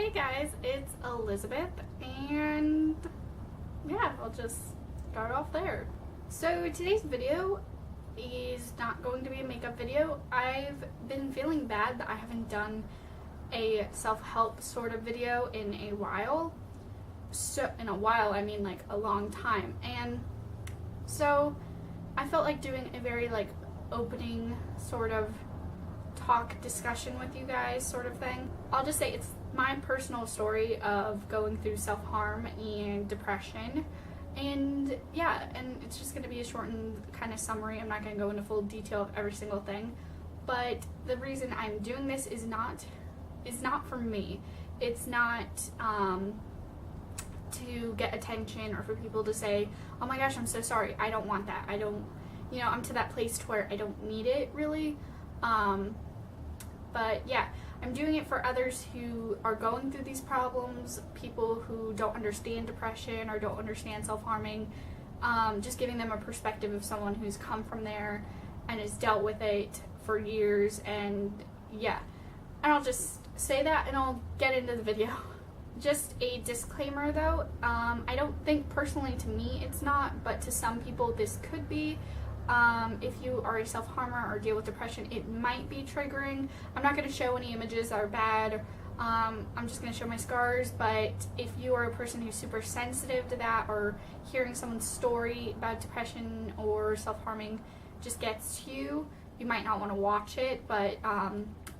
Hey guys, it's Elizabeth, and yeah, I'll just start off there. So today's video is not going to be a makeup video. I've been feeling bad that I haven't done a self-help sort of video in a while. So in a while, I mean like a long time. And so I felt like doing a very like opening sort of talk discussion with you guys sort of thing. I'll just say it's my personal story of going through self-harm and depression, and yeah, and it's just going to be a shortened kind of summary. I'm not going to go into full detail of every single thing, but the reason I'm doing this is not for me. It's not to get attention or for people to say, oh my gosh, I'm so sorry, I don't want that, I don't, you know, I'm to that place to where I don't need it really. But yeah, I'm doing it for others who are going through these problems, people who don't understand depression or don't understand self-harming, just giving them a perspective of someone who's come from there and has dealt with it for years. And yeah, and I'll just say that and I'll get into the video. Just a disclaimer though, I don't think personally to me it's not, but to some people this could be. If you are a self-harmer or deal with depression, it might be triggering. I'm not going to show any images that are bad. I'm just going to show my scars, but if you are a person who's super sensitive to that, or hearing someone's story about depression or self-harming just gets to you, you might not want to watch it. But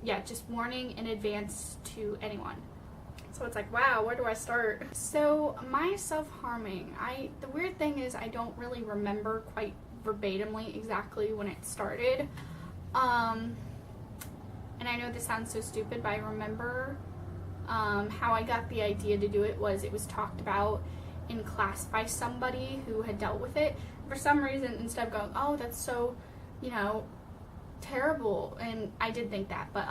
yeah, just warning in advance to anyone. So it's like, wow, where do I start? So my self-harming, the weird thing is I don't really remember quite verbatimly exactly when it started, and I know this sounds so stupid, but I remember how I got the idea to do it was talked about in class by somebody who had dealt with it. For some reason, instead of going, oh, that's so, you know, terrible, and I did think that, but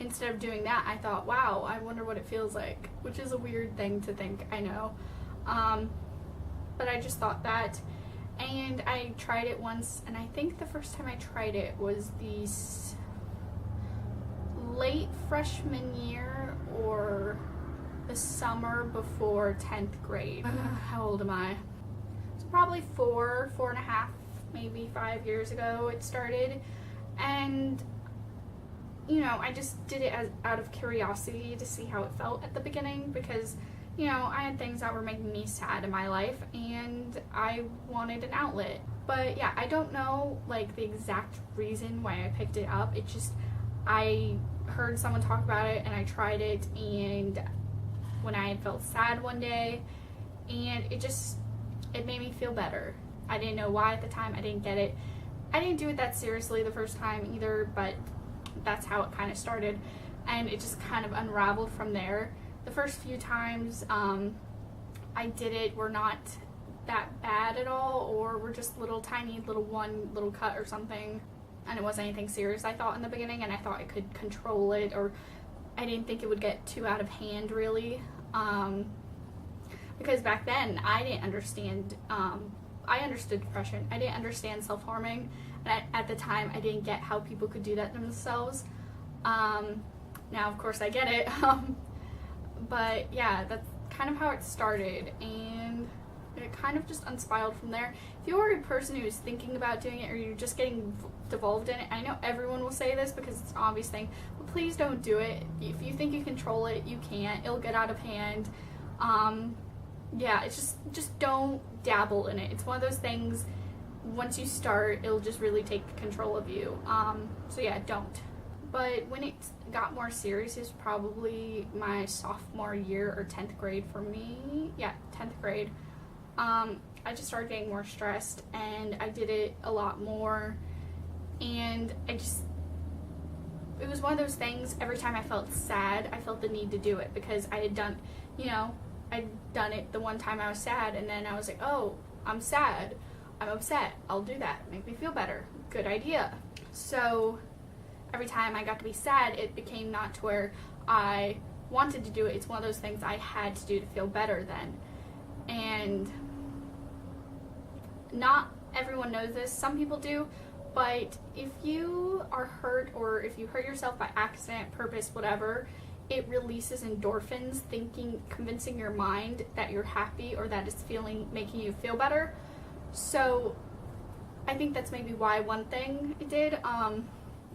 instead of doing that, I thought, wow, I wonder what it feels like, which is a weird thing to think, I know, but I just thought that. And I tried it once, and I think the first time I tried it was the late freshman year or the summer before 10th grade. How old am I? It's probably 4.5, maybe 5 years ago it started. And, you know, I just did it out of curiosity to see how it felt at the beginning, because you know, I had things that were making me sad in my life and I wanted an outlet. But yeah, I don't know like the exact reason why I picked it up. It just, I heard someone talk about it and I tried it, and when I had felt sad one day, and it made me feel better. I didn't know why at the time, I didn't get it. I didn't do it that seriously the first time either, but that's how it kind of started, and it just kind of unraveled from there. The first few times I did it were not that bad at all, or were just one little cut or something, and it wasn't anything serious, I thought in the beginning, and I thought I could control it, or I didn't think it would get too out of hand really, because back then I didn't understand, I understood depression, I didn't understand self-harming, and at the time I didn't get how people could do that themselves. Now of course I get it. But yeah, that's kind of how it started, and it kind of just unspiraled from there. If you're a person who's thinking about doing it, or you're just getting devolved in it, I know everyone will say this because it's an obvious thing, but please don't do it. If you think you control it, you can't. It'll get out of hand. Yeah, it's just don't dabble in it. It's one of those things, once you start, it'll just really take control of you. So yeah, don't. But when it got more serious is probably my sophomore year or 10th grade for me. Yeah, 10th grade. I just started getting more stressed, and I did it a lot more, and it was one of those things, every time I felt sad, I felt the need to do it, because I had done, you know, I'd done it the one time I was sad, and then I was like, oh, I'm sad, I'm upset, I'll do that, make me feel better, good idea. So every time I got to be sad, it became not to where I wanted to do it. It's one of those things I had to do to feel better then. And not everyone knows this. Some people do, but if you are hurt, or if you hurt yourself by accident, purpose, whatever, it releases endorphins, convincing your mind that you're happy or that it's making you feel better. So I think that's maybe why one thing it did,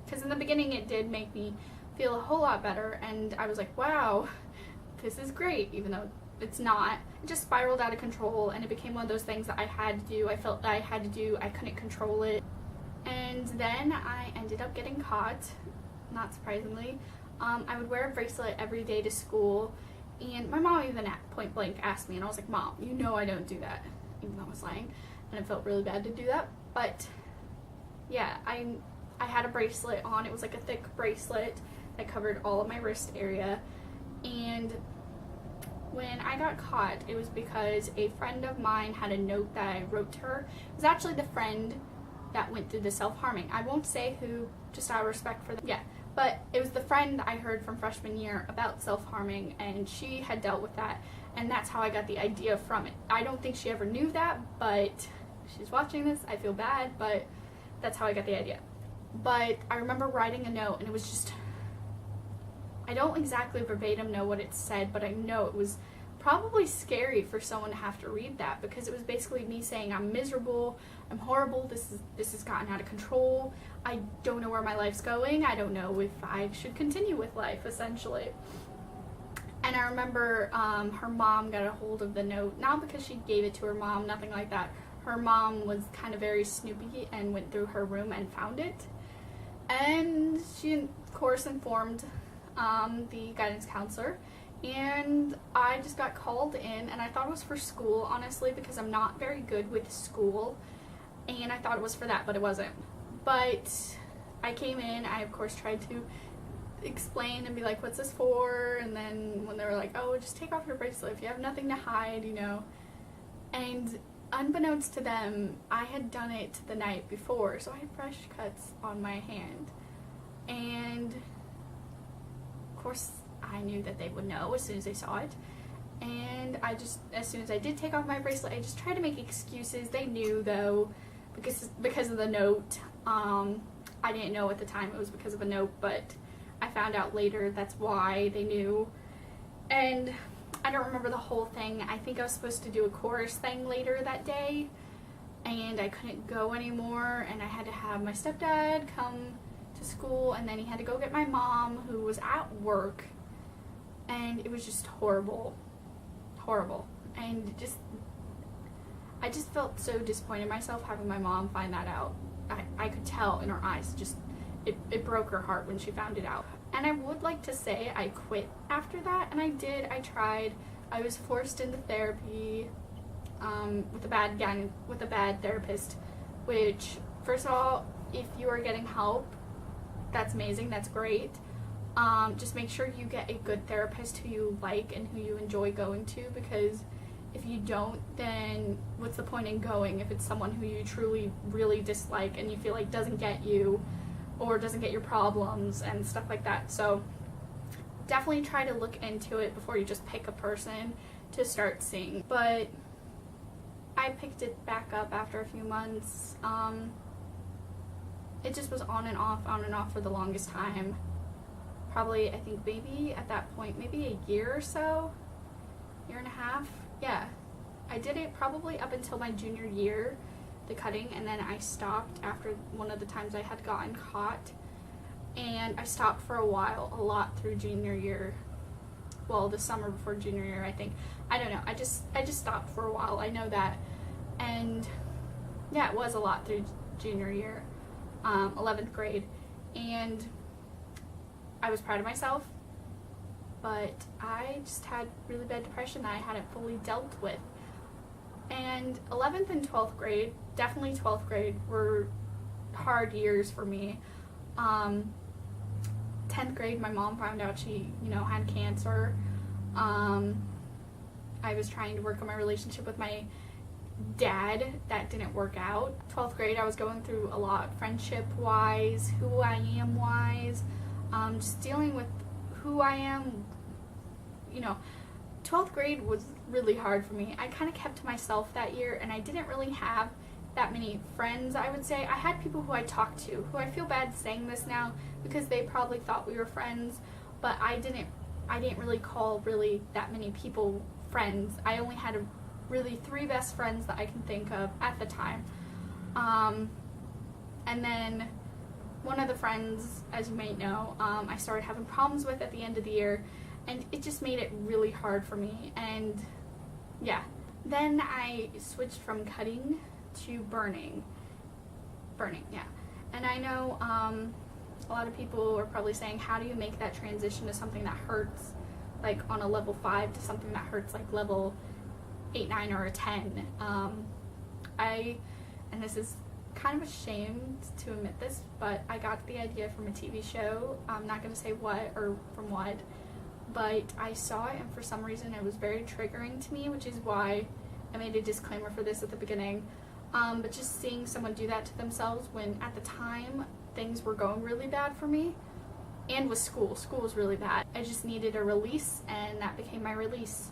because in the beginning it did make me feel a whole lot better, and I was like, wow, this is great, even though it's not. It just spiraled out of control, and it became one of those things that I had to do. I felt that I had to do. I couldn't control it. And then I ended up getting caught, not surprisingly. I would wear a bracelet every day to school, and my mom even at point blank asked me, and I was like, Mom, you know I don't do that, even though I was lying, and it felt really bad to do that. But yeah, I had a bracelet on. It was like a thick bracelet that covered all of my wrist area, and when I got caught, it was because a friend of mine had a note that I wrote to her. It was actually the friend that went through the self-harming. I won't say who, just out of respect for them. Yeah, but it was the friend I heard from freshman year about self-harming, and she had dealt with that, and that's how I got the idea from it. I don't think she ever knew that, but if she's watching this, I feel bad, but that's how I got the idea. But I remember writing a note, and it was just, I don't exactly verbatim know what it said, but I know it was probably scary for someone to have to read that, because it was basically me saying I'm miserable, I'm horrible, this has gotten out of control, I don't know where my life's going, I don't know if I should continue with life, essentially. And I remember her mom got a hold of the note, not because she gave it to her mom, nothing like that. Her mom was kind of very snoopy and went through her room and found it. And she, of course, informed the guidance counselor, and I just got called in, and I thought it was for school, honestly, because I'm not very good with school, and I thought it was for that, but it wasn't. But I came in, I of course tried to explain and be like, what's this for? And then when they were like, oh, just take off your bracelet if you have nothing to hide, you know. And unbeknownst to them, I had done it the night before, so I had fresh cuts on my hand. And of course I knew that they would know as soon as they saw it. And as soon as I did take off my bracelet, I just tried to make excuses. They knew, though, because of the note. I didn't know at the time it was because of a note, but I found out later that's why they knew. And I don't remember the whole thing. I think I was supposed to do a chorus thing later that day, and I couldn't go anymore, and I had to have my stepdad come to school, and then he had to go get my mom, who was at work, and it was just horrible. And I just felt so disappointed in myself having my mom find that out. I could tell in her eyes, just it broke her heart when she found it out. And I would like to say I quit after that, and I did. I tried. I was forced into therapy with a bad therapist, which, first of all, if you are getting help, that's amazing, that's great. Just make sure you get a good therapist who you like and who you enjoy going to, because if you don't, then what's the point in going if it's someone who you truly, really dislike and you feel like doesn't get you or doesn't get your problems and stuff like that. So definitely try to look into it before you just pick a person to start seeing. But I picked it back up after a few months. It just was on and off for the longest time. Probably, I think maybe at that point, maybe a year or so, year and a half. Yeah, I did it probably up until my junior year, the cutting, and then I stopped after one of the times I had gotten caught, and I stopped for a while, a lot through junior year, well, the summer before junior year, I think. I don't know, I just stopped for a while, I know that, and yeah, it was a lot through junior year, 11th grade, and I was proud of myself, but I just had really bad depression that I hadn't fully dealt with. And 11th and 12th grade, definitely 12th grade, were hard years for me. 10th grade, my mom found out she, had cancer. I was trying to work on my relationship with my dad. That didn't work out. 12th grade, I was going through a lot, friendship-wise, who I am-wise, just dealing with who I am. 12th grade was really hard for me. I kind of kept to myself that year, and I didn't really have that many friends, I would say. I had people who I talked to, who I feel bad saying this now because they probably thought we were friends, but I didn't I didn't really call that many people friends. I only had really 3 best friends that I can think of at the time. And then one of the friends, as you may know, I started having problems with at the end of the year, and it just made it really hard for me. And yeah, then I switched from cutting to burning, yeah. And I know a lot of people are probably saying, how do you make that transition to something that hurts like on a level 5 to something that hurts like level 8, 9, or a 10? And this is kind of ashamed to admit this, but I got the idea from a TV show. I'm not going to say what or from what, but I saw it, and for some reason it was very triggering to me, which is why I made a disclaimer for this at the beginning. But just seeing someone do that to themselves when at the time things were going really bad for me, and with school was really bad. I just needed a release, and that became my release.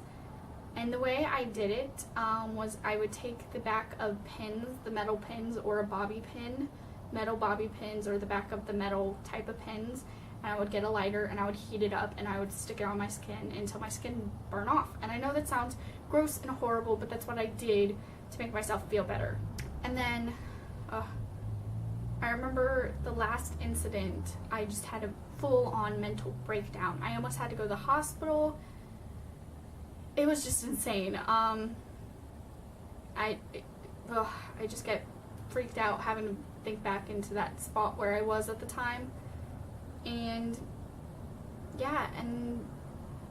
And the way I did it was I would take the back of pins, the metal pins, or a bobby pin, metal bobby pins, or the back of the metal type of pins, and I would get a lighter and I would heat it up and I would stick it on my skin until my skin burned off. And I know that sounds gross and horrible, but that's what I did to make myself feel better. And then I remember the last incident, I just had a full-on mental breakdown. I almost had to go to the hospital. It was just insane. I just get freaked out having to think back into that spot where I was at the time. And yeah, and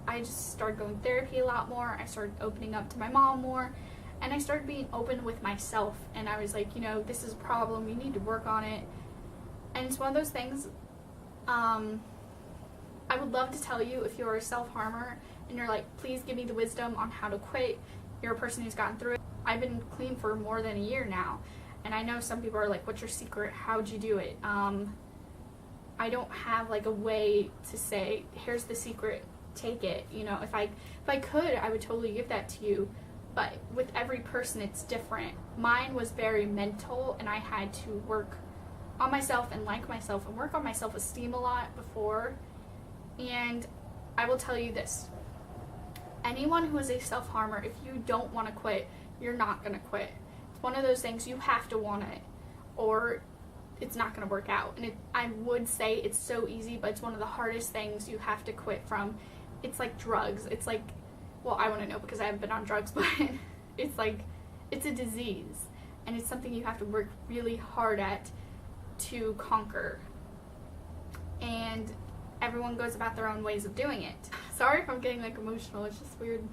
I just started going to therapy a lot more. I started opening up to my mom more, and I started being open with myself. And I was like, you know, this is a problem, you need to work on it. And it's one of those things, I would love to tell you, if you're a self-harmer and you're like, please give me the wisdom on how to quit, you're a person who's gotten through it. I've been clean for more than a year now, and I know some people are like, what's your secret, how'd you do it? I don't have like a way to say, here's the secret, take it. You know, if I could, I would totally give that to you, but with every person it's different. Mine was very mental, and I had to work on myself and like myself and work on my self-esteem a lot before. And I will tell you this, anyone who is a self-harmer, if you don't want to quit, you're not going to quit. It's one of those things, you have to want it, or it's not going to work out. And I would say it's so easy, but it's one of the hardest things you have to quit from. It's like drugs. It's like, well, I want to know because I haven't been on drugs, but it's like, it's a disease, and it's something you have to work really hard at to conquer. And everyone goes about their own ways of doing it. Sorry if I'm getting like emotional, it's just weird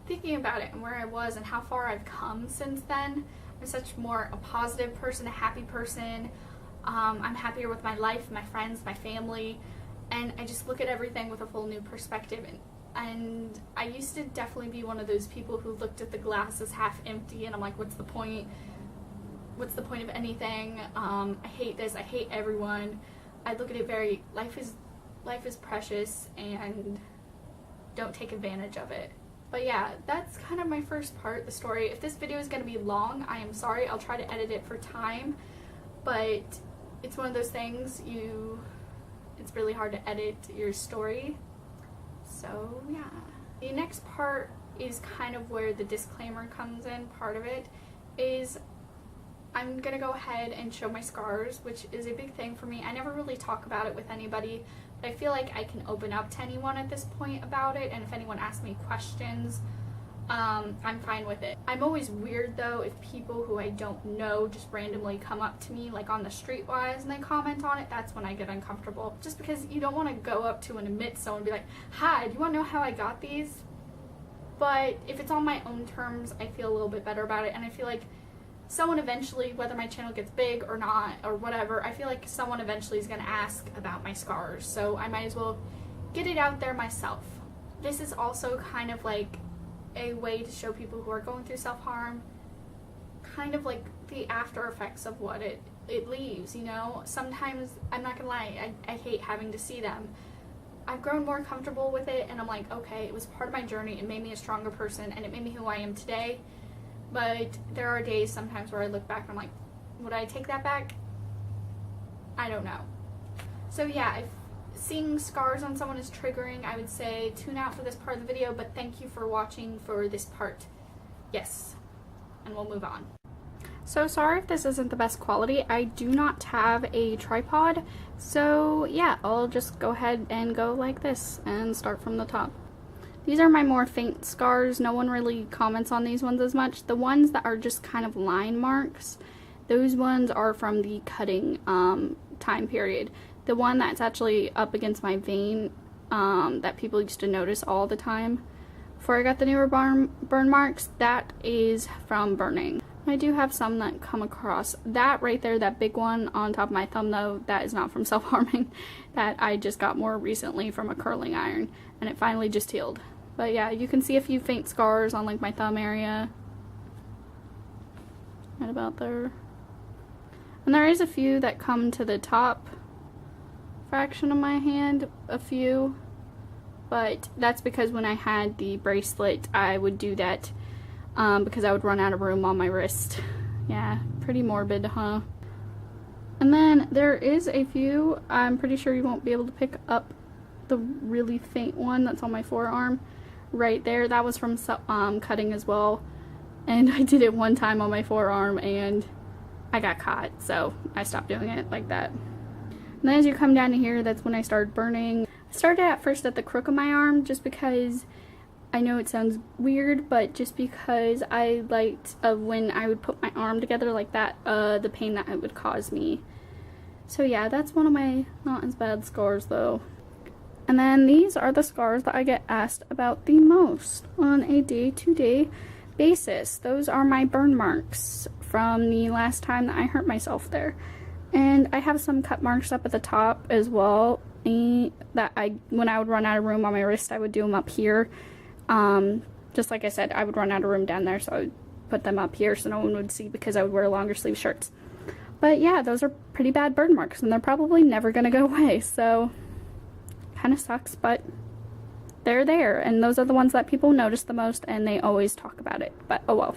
thinking about it and where I was and how far I've come since then. I'm such more a positive person, a happy person. I'm happier with my life, my friends, my family, and I just look at everything with a full new perspective. And I used to definitely be one of those people who looked at the glass as half empty, and I'm like, what's the point? What's the point of anything? I hate this, I hate everyone. I look at it very, life is precious, and don't take advantage of it. But yeah, that's kind of my first part, the story. If this video is going to be long, I am sorry. I'll try to edit it for time, but it's one of those things, it's really hard to edit your story. So yeah. The next part is kind of where the disclaimer comes in. Part of it is I'm going to go ahead and show my scars, which is a big thing for me. I never really talk about it with anybody, but I feel like I can open up to anyone at this point about it, and if anyone asks me questions, I'm fine with it. I'm always weird though if people who I don't know just randomly come up to me like on the street wise and they comment on it. That's when I get uncomfortable, just because you don't want to go up to and admit someone and be like, hi, do you want to know how I got these? But if it's on my own terms, I feel a little bit better about it, and I feel like someone eventually, whether my channel gets big or not or whatever, I feel like someone eventually is going to ask about my scars, so I might as well get it out there myself. This is also kind of like a way to show people who are going through self-harm kind of like the after effects of what it leaves, you know. Sometimes, I'm not gonna lie, I hate having to see them. I've grown more comfortable with it, and I'm like, okay, it was part of my journey, it made me a stronger person, and it made me who I am today. But there are days sometimes where I look back and I'm like, would I take that back? I don't know. So yeah, seeing scars on someone is triggering, I would say tune out for this part of the video, but thank you for watching for this part. Yes, and we'll move on. So sorry if this isn't the best quality. I do not have a tripod, so yeah, I'll just go ahead and go like this and start from the top. These are my more faint scars. No one really comments on these ones as much. The ones that are just kind of line marks, those ones are from the cutting time period. The one that's actually up against my vein that people used to notice all the time before I got the newer burn marks, that is from burning. I do have some that come across. That right there, that big one on top of my thumb though, that is not from self-harming. That I just got more recently from a curling iron, and it finally just healed. But yeah, you can see a few faint scars on like my thumb area. Right about there. And there is a few that come to the top fraction of my hand, a few. But that's because when I had the bracelet, I would do that because I would run out of room on my wrist. Yeah, pretty morbid, huh? And then there is a few, I'm pretty sure you won't be able to pick up the really faint one that's on my forearm. Right there, that was from cutting as well. And I did it one time on my forearm and I got caught, so I stopped doing it like that. And then as you come down to here, that's when I started burning. I started at first at the crook of my arm just because, I know it sounds weird, but just because I liked when I would put my arm together like that, the pain that it would cause me. So yeah, that's one of my not as bad scars though. And then these are the scars that I get asked about the most on a day-to-day basis. Those are my burn marks from the last time that I hurt myself there. And I have some cut marks up at the top as well. That when I would run out of room on my wrist, I would do them up here. Just like I said, I would run out of room down there, so I would put them up here so no one would see because I would wear longer sleeve shirts. But yeah, those are pretty bad burn marks, and they're probably never gonna go away, so kind of sucks, but they're there, and those are the ones that people notice the most, and they always talk about it, but oh well.